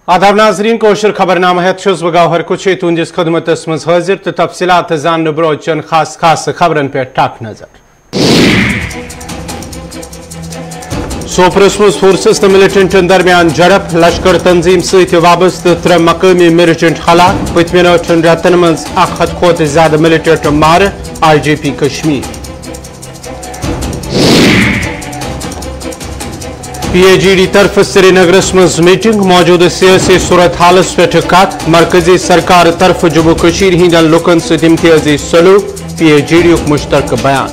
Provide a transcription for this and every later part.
आदाब नाजरीन कोशर खबरनामा है गौहर कुछ तुंदिस खदमतस मज हाजिर तो तफसीलात जान ब्रो चंद खास खबरन पे टाक नजर सोपरस मज फोर्सेस तो मिलिटेंटन दरमियान झड़प लश्कर तंजीम सहित वाबस्त 3 मकामी मिलिटेंट हलाक पतमिन 8 रेतन मज 1 खोत ज्यादा मिलिटेंट मार IGP कश्मीर PAGD तरफ श्रीनगरस मज मीटिंग मौजूद सियासी सूरत हालस पे कत मरकजी सरकार तरफ जम्मू कशीर हिंदन लुकन सत इम्तियाजी सलूक PAGD मुश्तरक बयान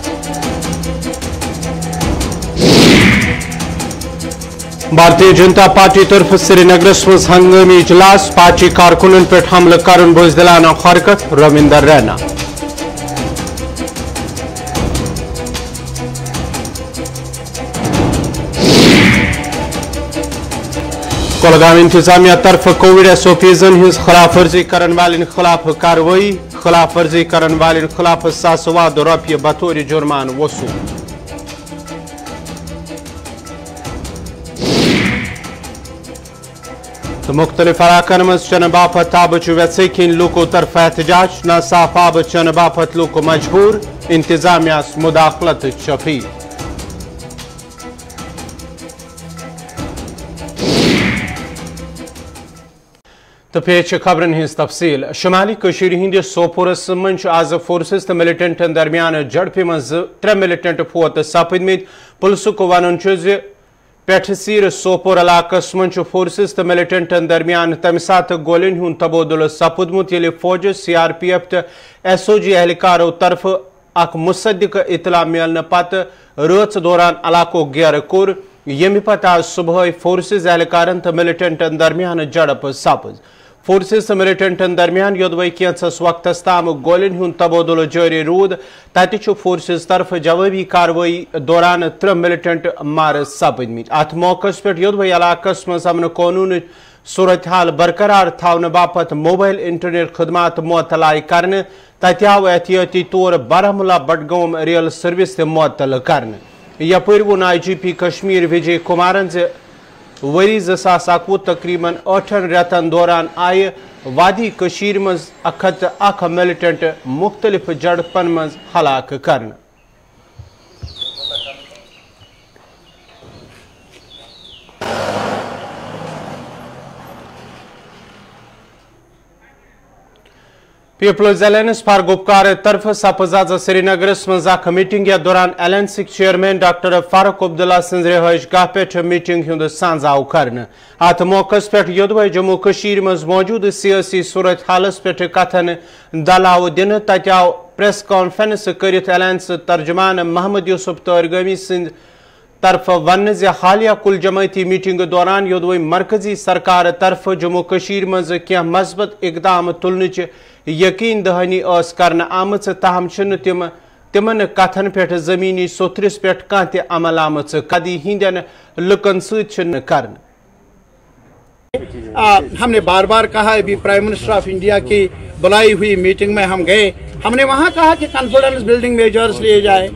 भारतीय जनता पार्टी तरफ श्रीनगरस मज हंगामी इजलास पार्टी कारकुनन पे हमला करन बुजदिलाना हरकत रविंदर रैना कोलगाम इंतजामिया तरफ कोविड SOP'न हिंस खिलाफ वर्जी करन वालिन खिलाफ कार्रवाई खिलाफ वर्जी करन वालिन खिलाफ 700 रुपये बतौर जुर्मान वसूल तो मुख्तलिफ इलाकन मज चन बापत आब वेसिन लूको तरफ एहतजाज ना साफ आब चन बापत लूको मजबूर इंतजामिया मुदाखलत शफी तो पेश खबरन हिंस तफसील शुमाली कशीर हिंदिस सोपोरस मंच आज फोर्सेस तो मिलिटेंटन दरमियान झड़प मज 3 मिलिटेंट फोत सपदमित पुलिसक वन पेठसीर सोपोर इलाकस मंच फोर्सेस तो मिलिटेंटन दरमियान तम सात गोलिन हुंद तबोदुल सपदमुत येले फौज CRPF तो SOG एहलकारों तरफ अख मुसद्दिक इतला मिलने पत रच दौरान इलाको घेर कोर यमि पत आज सुबह फोर्सेस एहलकारन तो मिलिटेंटन दरमियान झड़प सपद फोर्सेस तो मिलिटेंटन दरमियान योदवै कैंसस वक्तस ताम गोलिन हुंद तबोदुल जारी रूद तत फोर्सेस तरफ जवाबी कार्रवाई दौरान 3 मिलिटेंट मार सपदमित अत मौकस पे योदवै इलाकस मज अमन कानून सूरत हाल बरकरार थावन बापत मोबाइल इंटरनेट खदमात मुअत्तल करने तत आव एहतियाती तौर बारामूला बडगाम रेल सर्विस मुअत्तल करने यपर वोन IGP कश्मीर विजय कुमारन वरी 2019 तकरीबन 8 रेतन दौरान आय वादी कशीर मज 101 मिलिटेंट मुख्तलिफ झड़पन मज हलाक करन पीपल्स अलायंस फॉर गुपकार तरफ सपज श्रीनगरस मज मीटिंग दौरान LNC chairman doctor Farooq Abdullah सज रिहाइश गाह पे मीटिंग हुंद सांझ आव कर अत मौकस पे योदवै जम्मू कशीर मज मौजूद सियासी सूरत हालस पे कथन दल आव दिन तत आव प्रेस कॉन्फ्रेंस करित अलायंस तर्जमान मोहम्मद यूसुफ तरगमी सद तरफ वन हालिया कुल जमाती मीटिंग दौरान योदवै मरकजी सरकार तरफ जम्मू कशीर मज क्या मजबत इकदाम तुलनच यकीन दहानी कर आमच ताहम तिमन कथन पे जमीनी सोथरिस पे कह अमल आमच कदी हिंदन लुकन सत कर हमने बार बार कहा अभी प्राइम मिनिस्टर ऑफ इंडिया की बुलाई हुई मीटिंग में हम गए। हमने वहाँ कहा कि कॉन्फिडेंस बिल्डिंग मेजर्स लिए जाए।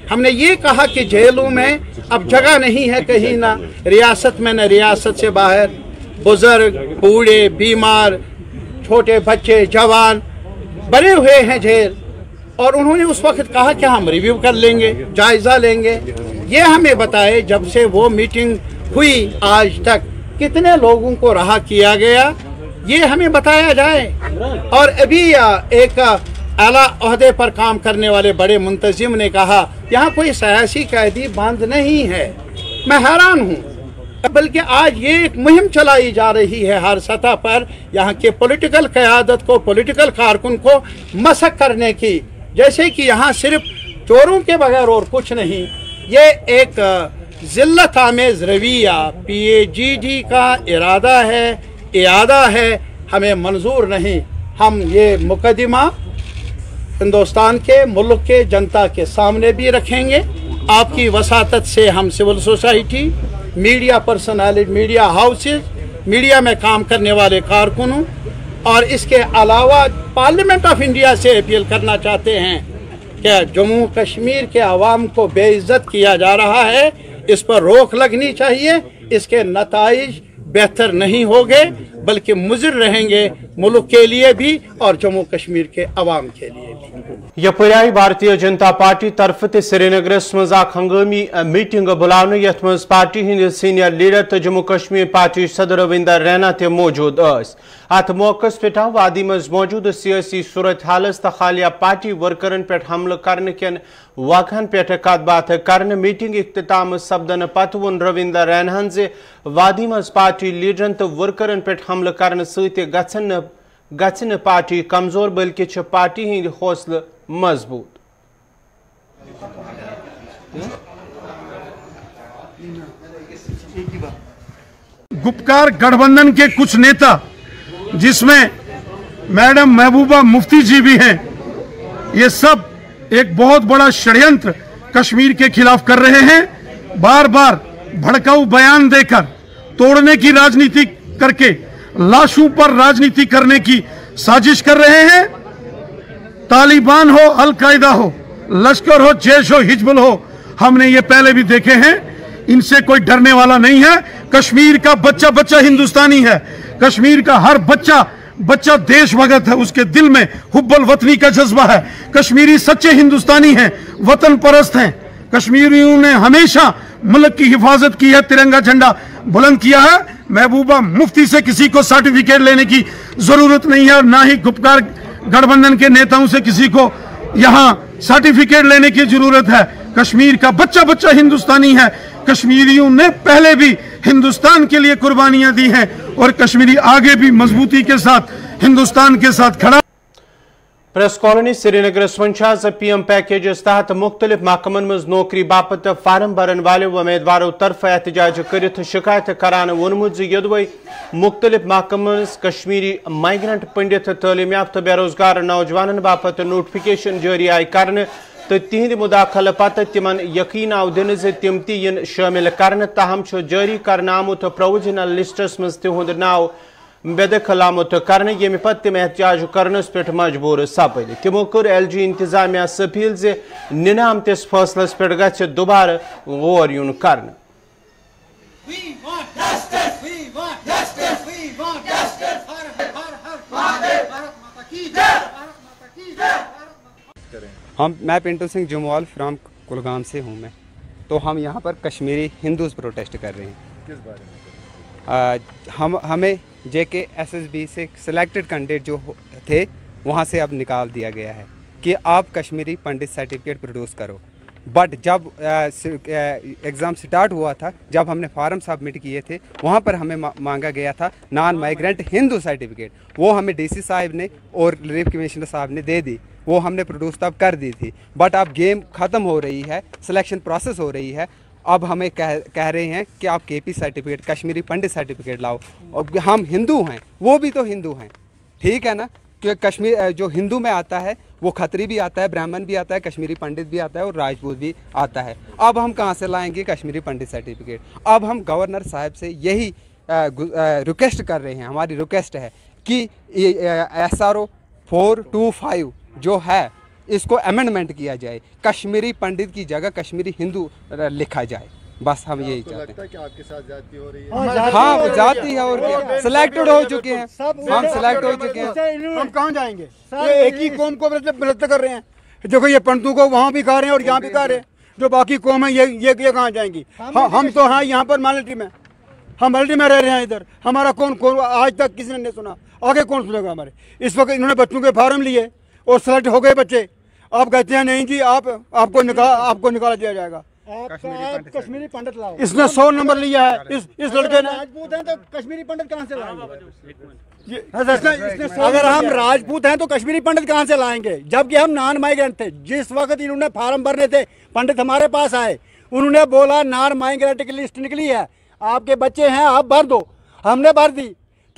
हमने ये कहा कि जेलों में अब जगह नहीं है कहीं ना रियासत में न रियासत से बाहर बुजुर्ग बूढ़े बीमार छोटे बच्चे जवान बने हुए हैं जेल। और उन्होंने उस वक्त कहा कि हम रिव्यू कर लेंगे जायजा लेंगे। ये हमें बताए जब से वो मीटिंग हुई आज तक कितने लोगों को रहा किया गया ये हमें बताया जाए। और अभी एक आला ओहदे पर काम करने वाले बड़े मुंतजिम ने कहा यहाँ कोई सियासी कैदी बंद नहीं है। मैं हैरान हूँ, बल्कि आज ये एक मुहिम चलाई जा रही है हर सतह पर यहाँ के पॉलिटिकल क़यादत को पॉलिटिकल कारकुन को मसक करने की, जैसे कि यहाँ सिर्फ चोरों के बगैर और कुछ नहीं। ये एक जिल्लत आमेज़ रवैया PAGD का इरादा है हमें मंजूर नहीं। हम ये मुकदमा हिंदुस्तान के मुल्क के जनता के सामने भी रखेंगे। आपकी वसातत से हम civil society, media personality, media houses, media में काम करने वाले कारकुनों और इसके अलावा पार्लियामेंट ऑफ इंडिया से अपील करना चाहते हैं कि जम्मू कश्मीर के अवाम को बेइज्जत किया जा रहा है, इस पर रोक लगनी चाहिए। इसके नताइज बेहतर नहीं होंगे। बल्कि मुज़िर रहेंगे मुल्क के लिए भी और जम्मू कश्मीर के अवाम के लिए भी। यपरि भारतीय जनता पार्टी तरफ ते श्रीनगरस मज हंगामी मीटिंग बुलाने यथ मज पार्टी हिंद सीनियर लीडर तो जम्मू कश्मीर पार्टी सदर रविंदर रैना ते मौजूद अत मौके पे वादी मज मौजूद सियासी सूरत हालस तो हालिया पार्टी वर्करन पे हमल करने कन वाकन पे कत बात कर मीटिंग इख्तिताम सपदन पत वोन रविंदर रैनहन से वादी मज पार्टी लीडरन तो वर्करन पे हमल करने गन पार्टी कमजोर बल्कि पार्टी हिंद हौसला मजबूत। गुपकार गठबंधन के कुछ नेता जिसमें मैडम महबूबा मुफ्ती जी भी हैं, ये सब एक बहुत बड़ा षड्यंत्र कश्मीर के खिलाफ कर रहे हैं। बार बार भड़काऊ बयान देकर तोड़ने की राजनीति करके लाशों पर राजनीति करने की साजिश कर रहे हैं। तालिबान हो, अल कायदा हो, लश्कर हो, जैश हो, हिजबुल हो, हमने ये पहले भी देखे हैं। इनसे कोई डरने वाला नहीं है। कश्मीर का बच्चा बच्चा हिंदुस्तानी है। कश्मीर का हर बच्चा बच्चा देशभगत है। उसके दिल में हुब्बुल वतनी का जज्बा है। कश्मीरी सच्चे हिंदुस्तानी हैं, वतन परस्त हैं। कश्मीरियों ने हमेशा मुल्क की हिफाजत की है, तिरंगा झंडा बुलंद किया है। महबूबा मुफ्ती से किसी को सर्टिफिकेट लेने की जरूरत नहीं है और ना ही गुपकार गठबंधन के नेताओं से किसी को यहाँ सर्टिफिकेट लेने की जरूरत है। कश्मीर का बच्चा बच्चा हिंदुस्तानी है। कश्मीरियों ने पहले भी हिंदुस्तान के लिए कुर्बानियां दी हैं और कश्मीरी आगे भी मजबूती के साथ हिंदुस्तान के साथ खड़ा। प्रेस कॉलोनी श्रीनगर मंच पीएम पैकेजस तहत मुख्तलिफ महकमन मज नौकरी बापत फार्म भरन वाले उम्मीदवारों तरफ एहतजाज कर शिकायत करान वोनमुत यदवे मुख्तलिफ महकमन कश्मीरी माइग्रेंट पंडित तालीम याफ्ता बेरोजगार नौजवान बापत नोटिफिकेशन जारी आय कर तो तिहद मुदाखल पत तिमन यकीन आव दिन से तिम इन शामिल कर ताहम जारी करना आमुत प्रोविजनल लिस्टस मज तिहुंद नाव बेदखल आमुत कर ये पत तिम एहतजाज करनस पे मजबूर सपद। तिमो कर LG इंतजामिया अपील जे निन आमतिस फैसलस पे गछ दोबारा गौर युन कर। मैं पिंटू सिंह जमवाल फ्राम कुलगाम से हूँ मैं। तो हम यहाँ पर कश्मीरी हिंदूज प्रोटेस्ट कर रहे हैं। किस बारे में? हमें JK SSB से सिलेक्टेड कैंडिडेट जो थे वहाँ से अब निकाल दिया गया है कि आप कश्मीरी पंडित सर्टिफिकेट प्रोड्यूस करो। बट जब एग्ज़ाम स्टार्ट हुआ था, जब हमने फार्म सबमिट किए थे, वहाँ पर हमें मांगा गया था नॉन माइग्रेंट हिंदू सर्टिफिकेट। वो हमें DC साहब ने और रिलीफ कमिश्नर साहब ने दे दी, वो हमने प्रोड्यूस तब कर दी थी। बट अब गेम ख़त्म हो रही है, सिलेक्शन प्रोसेस हो रही है। अब हमें कह रहे हैं कि आप KP सर्टिफिकेट, कश्मीरी पंडित सर्टिफिकेट लाओ। और हम हिंदू हैं, वो भी तो हिंदू हैं, ठीक है ना? कि कश्मीर जो हिंदू में आता है वो खत्री भी आता है, ब्राह्मण भी आता है, कश्मीरी पंडित भी आता है और राजपूत भी आता है। अब हम कहाँ से लाएंगे कश्मीरी पंडित सर्टिफिकेट? अब हम गवर्नर साहब से यही रिक्वेस्ट कर रहे हैं, हमारी रिक्वेस्ट है कि SRO 425 जो है इसको अमेंडमेंट किया जाए, कश्मीरी पंडित की जगह कश्मीरी हिंदू लिखा जाए। बस हम यही चाहते हैं। कि आपके साथ जाती हो रही है? हाँ, जाती है और क्या, सिलेक्टेड हो चुके हैं, हम सिलेक्ट हो चुके हैं। हम कहाँ जाएंगे? ये एक ही कौम को मदद कर रहे हैं। देखो ये पंडितों को वहाँ भी खा रहे हैं और यहाँ भी खा रहे हैं। जो बाकी कौम है ये कहाँ जाएंगी? हम तो हाँ यहाँ पर माइनॉरिटी में, हम माइनॉरिटी में रह रहे हैं इधर। हमारा कौन आज तक किसी ने नहीं सुना, आगे कौन सुनेगा हमारे? इस वक्त इन्होंने बच्चों के फार्म लिए और सिलेक्ट हो गए बच्चे। आप कहते हैं नहीं जी आपको निकाला दिया जाएगा। आप कश्मीरी पंडित लाओ। इसने 100 नंबर लिया है इस लड़के ने। राजपूत हैं तो कश्मीरी पंडित कहाँ से लाएंगे? अगर हम राजपूत हैं तो कश्मीरी पंडित कहाँ से लाएंगे? जबकि हम नॉन माइग्रेंट थे। जिस वक्त इन्होंने फार्म भरने थे, पंडित हमारे पास आए, उन्होंने बोला नॉन माइग्रेंट की लिस्ट निकली है, आपके बच्चे हैं, आप भर दो। हमने भर दी,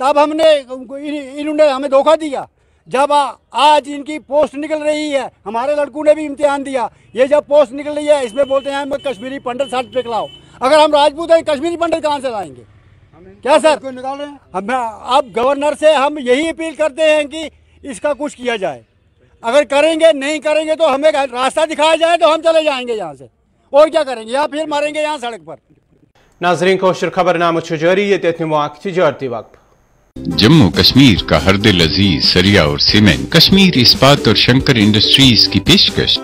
तब इन्होंने हमें धोखा दिया। जब आज इनकी पोस्ट निकल रही है, हमारे लड़कों ने भी इम्तिहान दिया, ये जब पोस्ट निकल रही है इसमें बोलते हैं कश्मीरी पंडित सर्टिफिकेट लाओ। अगर हम राजपूत हैं, कश्मीरी पंडित कहाँ से लाएंगे? क्या सर को निकाल रहे हैं? अब गवर्नर से हम यही अपील करते हैं कि इसका कुछ किया जाए। अगर करेंगे, नहीं करेंगे तो हमें रास्ता दिखाया जाए तो हम चले जाएंगे यहाँ से, और क्या करेंगे? या फिर मारेंगे यहाँ सड़क पर। नाज़रीन, कोशर खबरनामा जारी, ये तजरती वक्त। जम्मू कश्मीर का हर दिल अजीज सरिया और सीमेंट, कश्मीर इस्पात और शंकर इंडस्ट्रीज की पेशकश।